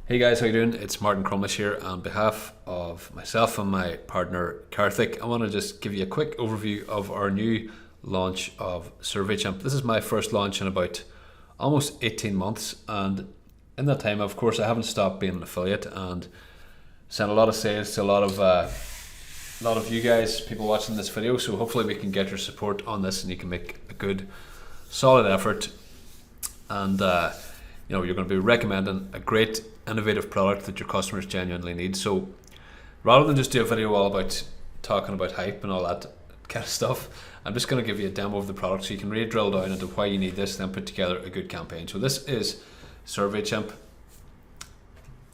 Hey guys, how you doing? It's Martin Crumlish here. On behalf of myself and my partner Karthik, I want to just give you a quick overview of our new launch of surveychimp. This is my first launch in about almost 18 months, and in that time, of course, I haven't stopped being an affiliate and sent a lot of sales to a lot of you guys, people watching this video. So hopefully we can get your support on this, and you can make a good, solid effort. And you're going to be recommending a great, innovative product that your customers genuinely need. So rather than just do a video all about talking about hype and all that kind of stuff, I'm just going to give you a demo of the product so you can really drill down into why you need this, then put together a good campaign. So this is surveychimp.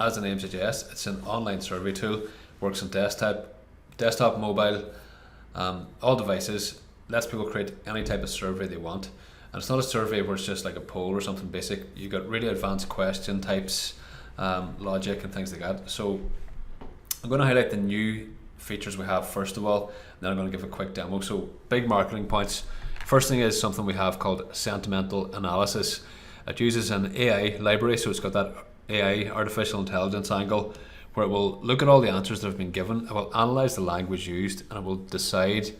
As the name suggests, it's an online survey tool, works on desktop, mobile, all devices, lets people create any type of survey they want. And it's not a survey where it's just like a poll or something basic. You got really advanced question types, logic and things like that. So I'm going to highlight the new features we have first of all, and then I'm going to give a quick demo. So big marketing points. First thing is something we have called sentimental analysis. It uses an AI library, so it's got that AI, artificial intelligence angle, where it will look at all the answers that have been given. It will analyze the language used, and it will decide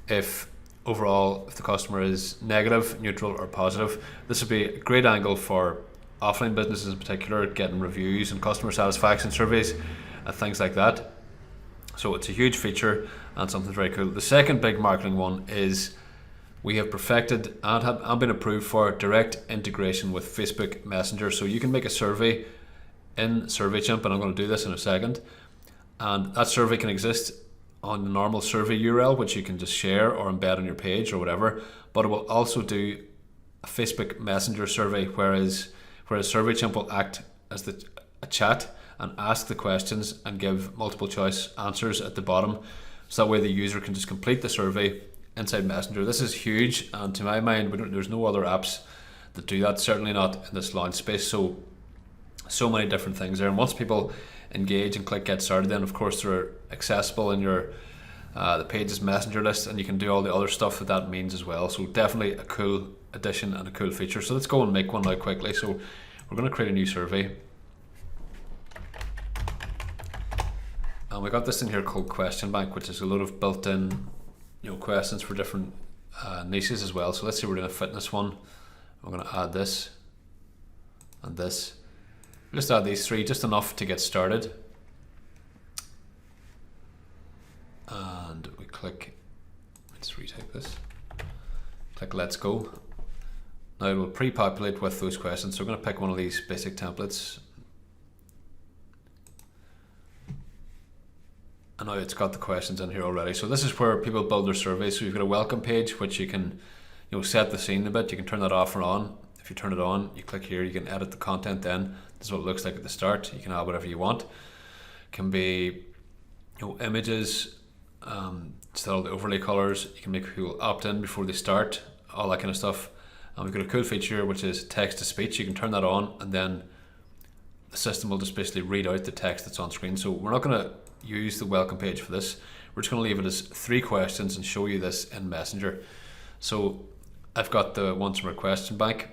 if overall if the customer is negative, neutral or positive. This would be a great angle for offline businesses in particular, getting reviews and customer satisfaction surveys and things like that. So it's a huge feature and something very cool. The second big marketing one is we have perfected and have been approved for direct integration with Facebook Messenger. So you can make a survey in surveychimp, and I'm going to do this in a second, and that survey can exist on the normal survey URL, which you can just share or embed on your page or whatever, but it will also do a Facebook Messenger survey, whereas surveychimp will act as a chat and ask the questions and give multiple choice answers at the bottom, so that way the user can just complete the survey inside Messenger. This is huge, and to my mind there's no other apps that do that, certainly not in this launch space. So many different things there, and once people engage and click get started, then of course they're accessible in your the page's messenger list, and you can do all the other stuff that means as well. So definitely a cool addition and a cool feature. So let's go and make one now quickly. So we're going to create a new survey, and we got this thing here called question bank, which is a load of built-in questions for different niches as well. So let's say we're doing a fitness one. I'm going to add this and this. Just add these three, just enough to get started. And we click, let's retype this, click let's go. Now it will pre-populate with those questions. So we're going to pick one of these basic templates. And now it's got the questions in here already. So this is where people build their surveys. So you've got a welcome page, which you can set the scene a bit. You can turn that off or on. If you turn it on, you click here, you can edit the content then. This is what it looks like at the start. You can add whatever you want. It can be images, set all the overlay colors. You can make people opt in before they start, all that kind of stuff. And we've got a cool feature which is text to speech. You can turn that on, and then the system will just basically read out the text that's on screen. So we're not going to use the welcome page for this. We're just going to leave it as 3 questions and show you this in Messenger. So I've got the ones from our question bank.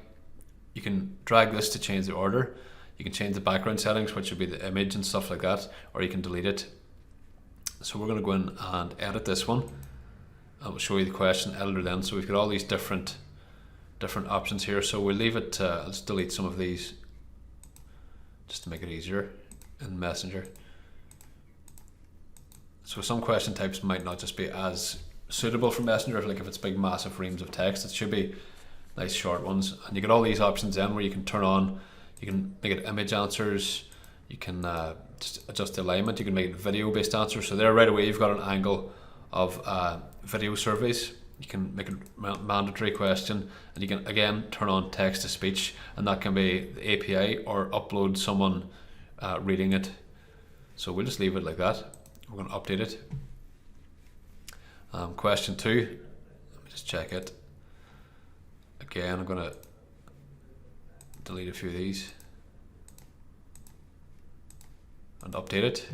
You can drag this to change the order. You can change the background settings, which would be the image and stuff like that, or you can delete it. So we're going to go in and edit this one. I'll show you the question editor then. So we've got all these different options here. So we'll leave it, let's delete some of these just to make it easier in Messenger. So some question types might not just be as suitable for Messenger, like if it's big massive reams of text. It should be nice short ones, and you get all these options in where you can turn on, you can make it image answers, you can just adjust the alignment, you can make it video based answers. So there right away you've got an angle of video surveys. You can make a mandatory question, and you can again turn on text to speech, and that can be the API or upload someone reading it. So we'll just leave it like that. We're going to update it. Question 2, let me just check it. Again, I'm going to delete a few of these and update it.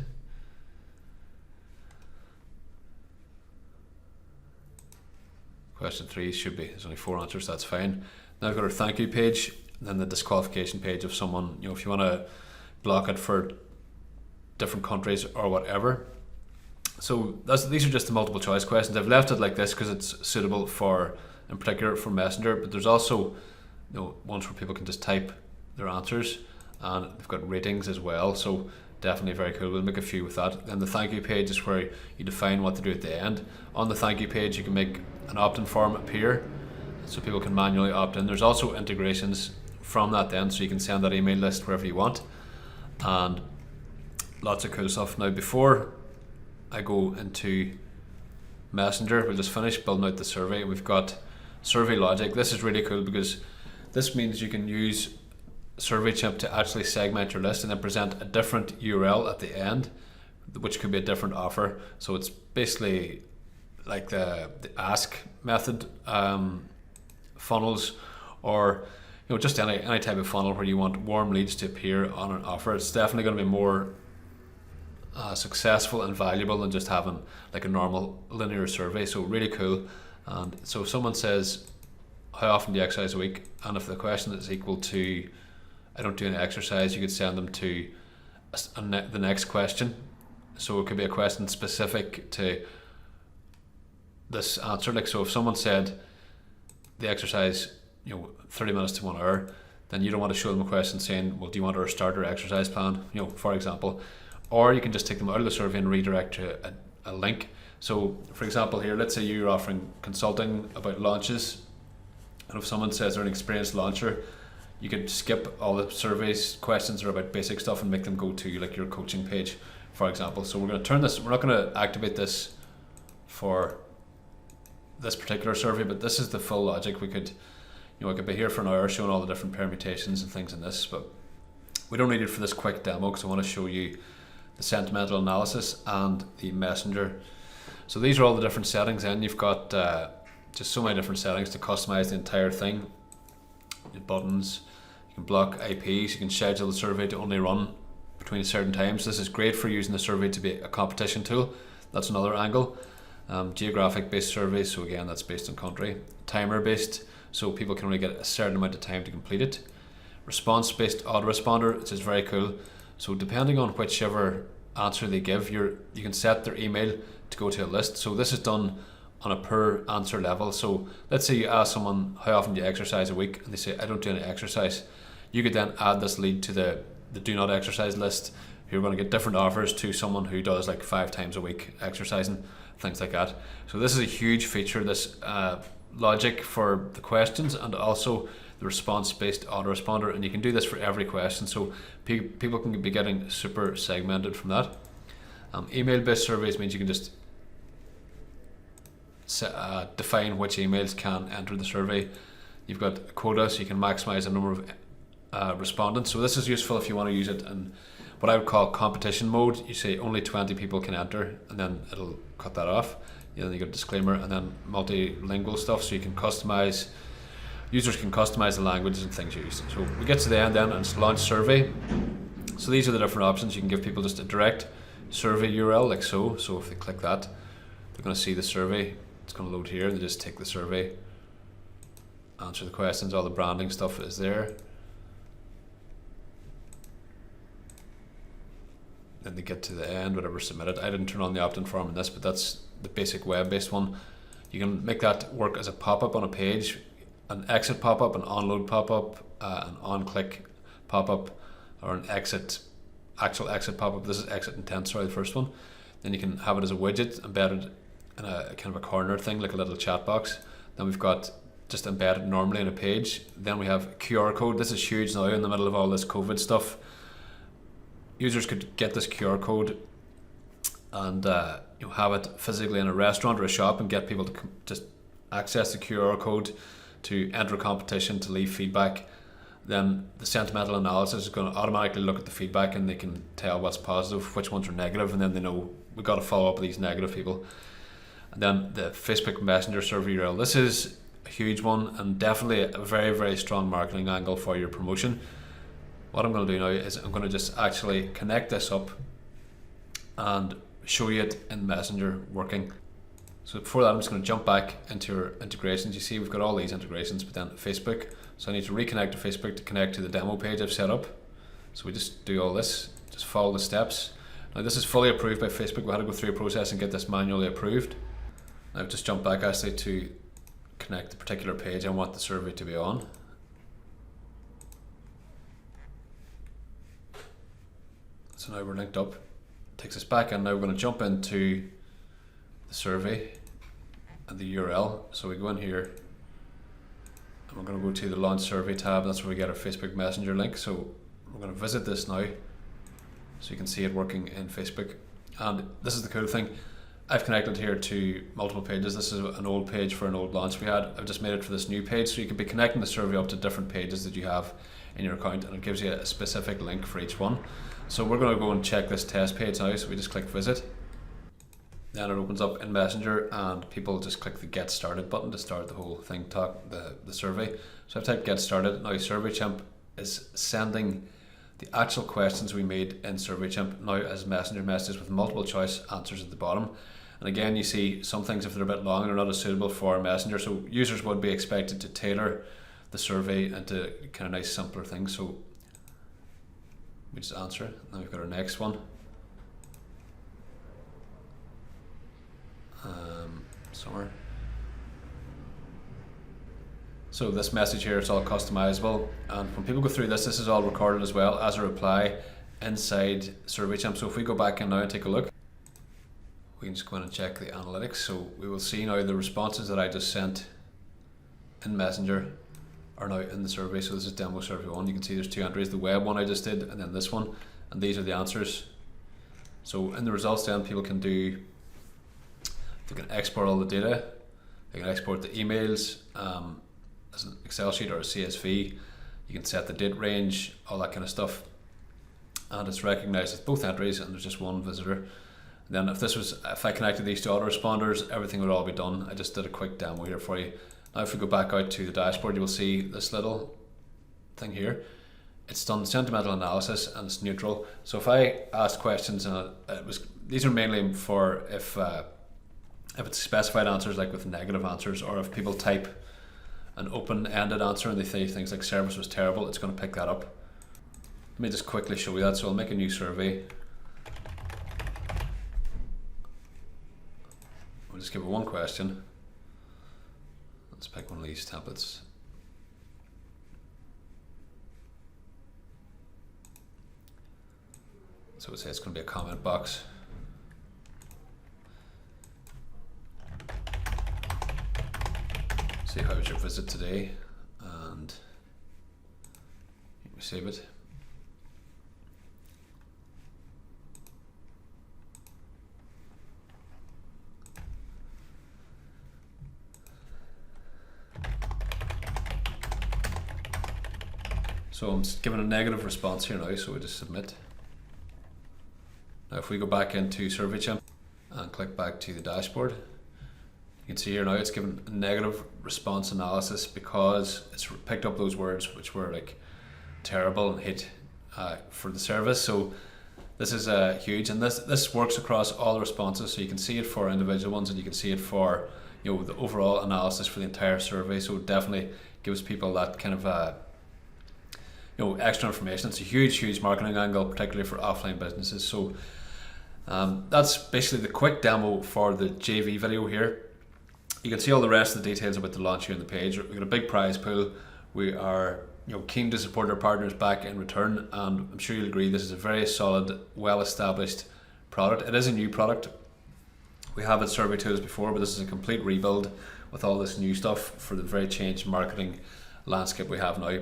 Question 3 should be, there's only 4 answers, that's fine. Now I've got our thank you page, then the disqualification page of someone, if you want to block it for different countries or whatever. So these are just the multiple choice questions. I've left it like this because it's suitable for, in particular, for Messenger, but there's also ones where people can just type their answers, and they've got ratings as well, so definitely very cool. We'll make a few with that. Then the thank you page is where you define what to do at the end. On the thank you page you can make an opt-in form appear so people can manually opt in. There's also integrations from that then, so you can send that email list wherever you want, and lots of cool stuff. Now before I go into Messenger, we'll just finish building out the survey. We've got survey logic. This is really cool because this means you can use surveychimp to actually segment your list and then present a different URL at the end, which could be a different offer. So it's basically like the ask method funnels, or just any type of funnel where you want warm leads to appear on an offer. It's definitely going to be more successful and valuable than just having like a normal linear survey. So really cool. And so if someone says, how often do you exercise a week? And if the question is equal to, I don't do any exercise, you could send them to the next question. So it could be a question specific to this answer. Like, so if someone said they exercise 30 minutes to 1 hour, then you don't want to show them a question saying, well, do you want our starter exercise plan, for example. Or you can just take them out of the survey and redirect to a link. So for example here, let's say you're offering consulting about launches, and if someone says they're an experienced launcher, you could skip all the surveys questions are about basic stuff and make them go to like your coaching page, for example. So we're going to turn this, we're not going to activate this for this particular survey, but this is the full logic. We could, I could be here for an hour showing all the different permutations and things in this, but we don't need it for this quick demo because I want to show you the sentimental analysis and the messenger. So these are all the different settings, and you've got just so many different settings to customize the entire thing. Buttons, you can block IPs, you can schedule the survey to only run between certain times. This is great for using the survey to be a competition tool. That's another angle. Geographic based surveys, so again that's based on country. Timer based, so people can only get a certain amount of time to complete it. Response based autoresponder, which is very cool. So depending on whichever answer they give, you can set their email to go to a list. So this is done on a per answer level. So let's say you ask someone, how often do you exercise a week? And they say, I don't do any exercise. You could then add this lead to the do not exercise list. You're going to get different offers to someone who does like 5 times a week exercising, things like that. So this is a huge feature, this logic for the questions, and also the response-based autoresponder, and you can do this for every question, so people can be getting super segmented from that. Email-based surveys means you can just define which emails can enter the survey. You've got a quota, so you can maximize the number of respondents. So this is useful if you want to use it in what I would call competition mode. You say only 20 people can enter, and then it'll cut that off. Then you got a disclaimer, and then multilingual stuff, so you can customize. Users can customize the languages and things used. So we get to the end then, and it's launch survey. So these are the different options. You can give people just a direct survey URL like so. So if they click that, they're going to see the survey. It's going to load here. They just take the survey, answer the questions. All the branding stuff is there. Then they get to the end, whatever submitted. I didn't turn on the opt-in form in this, but that's the basic web-based one. You can make that work as a pop-up on a page, an exit pop-up, an onload pop-up, an on-click pop-up, or an actual exit pop-up. This is exit intent, sorry, the first one. Then you can have it as a widget embedded in a kind of a corner thing, like a little chat box. Then we've got just embedded normally in a page. Then we have QR code. This is huge now in the middle of all this COVID stuff. Users could get this QR code and have it physically in a restaurant or a shop and get people to just access the QR code to enter a competition, to leave feedback. Then the sentimental analysis is going to automatically look at the feedback, and they can tell what's positive, which ones are negative, and then they know we've got to follow up with these negative people. And then the Facebook Messenger survey URL. This is a huge one and definitely a very, very strong marketing angle for your promotion. What I'm going to do now is I'm going to just actually connect this up and show you it in Messenger working. So before that, I'm just going to jump back into your integrations. You see we've got all these integrations, but then Facebook. So I need to reconnect to Facebook to connect to the demo page I've set up. So we just do all this, just follow the steps. Now this is fully approved by Facebook. We had to go through a process and get this manually approved. Now I've just jumped back actually to connect the particular page I want the survey to be on. So now we're linked up. Takes us back, and now we're going to jump into the survey and the URL. So we go in here and we're going to go to the launch survey tab. That's where we get our Facebook Messenger link. So we're going to visit this now so you can see it working in Facebook. And this is the cool thing. I've connected here to multiple pages. This is an old page for an old launch we had. I've just made it for this new page, so you can be connecting the survey up to different pages that you have in your account, and it gives you a specific link for each one. So we're going to go and check this test page now, so we just click visit. Then it opens up in Messenger, and people just click the get started button to start the whole thing, the survey. So I've typed get started. Now surveychimp is sending the actual questions we made in surveychimp now as Messenger messages with multiple choice answers at the bottom. And again, you see some things, if they're a bit long, they're not as suitable for Messenger, so users would be expected to tailor the survey into kind of nice simpler things. So we just answer it. Now we've got our next one. Summer. So this message here, it's all customizable, and when people go through this, this is all recorded as well as a reply inside surveychimp. So if we go back in now and take a look, we can just go in and check the analytics. So we will see now the responses that I just sent in Messenger are now in the survey. So this is demo survey 1. You can see there's 2 entries, the web one I just did, and then this one, and these are the answers. So in the results then, people can they can export all the data, they can export the emails as an Excel sheet or a CSV. You can set the date range, all that kind of stuff, and it's recognized as both entries, and there's just one visitor. And then if I connected these to autoresponders, everything would all be done. I just did a quick demo here for you. Now if we go back out to the dashboard, you will see this little thing here. It's done sentimental analysis and it's neutral. So if I asked questions, and these are mainly for if it's specified answers, like with negative answers, or if people type an open-ended answer and they say things like service was terrible, it's going to pick that up. Let me just quickly show you that. So I'll make a new survey. We'll just give it one question. Let's pick one of these templates. So we'll say it's going to be a comment box. See, how was your visit today? And we save it. So I'm giving a negative response here now, so we just submit. Now if we go back into surveychimp and click back to the dashboard, you can see here now it's given a negative response analysis because it's picked up those words which were like terrible and hate for the service. So this is huge, and this works across all the responses. So you can see it for individual ones, and you can see it for the overall analysis for the entire survey. So it definitely gives people that kind of extra information. It's a huge marketing angle, particularly for offline businesses. So that's basically the quick demo for the JV video here. You can see all the rest of the details about the launch here on the page. We've got a big prize pool. We are keen to support our partners back in return, and I'm sure you'll agree this is a very solid, well-established product. It is a new product. We have had survey tools before, but this is a complete rebuild with all this new stuff for the very changed marketing landscape we have now.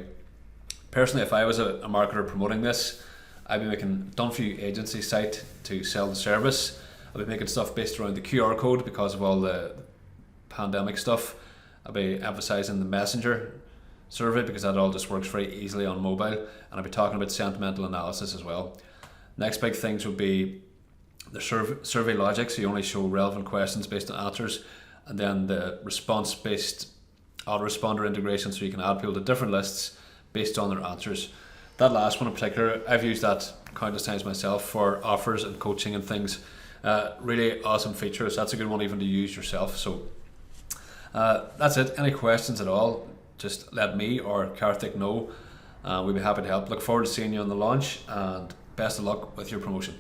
Personally, if I was a marketer promoting this, I'd be making done for you agency site to sell the service. I'd be making stuff based around the QR code because of all the pandemic stuff. I'd be emphasizing the Messenger survey because that all just works very easily on mobile, and I'd be talking about sentimental analysis as well. Next big things would be the survey logic, so you only show relevant questions based on answers, and then the response-based autoresponder integration, so you can add people to different lists based on their answers. That last one in particular, I've used that countless times myself for offers and coaching and things. Really awesome features. That's a good one even to use yourself. So that's it. Any questions at all, just let me or Karthik know. We'd be happy to help. Look forward to seeing you on the launch, and best of luck with your promotion.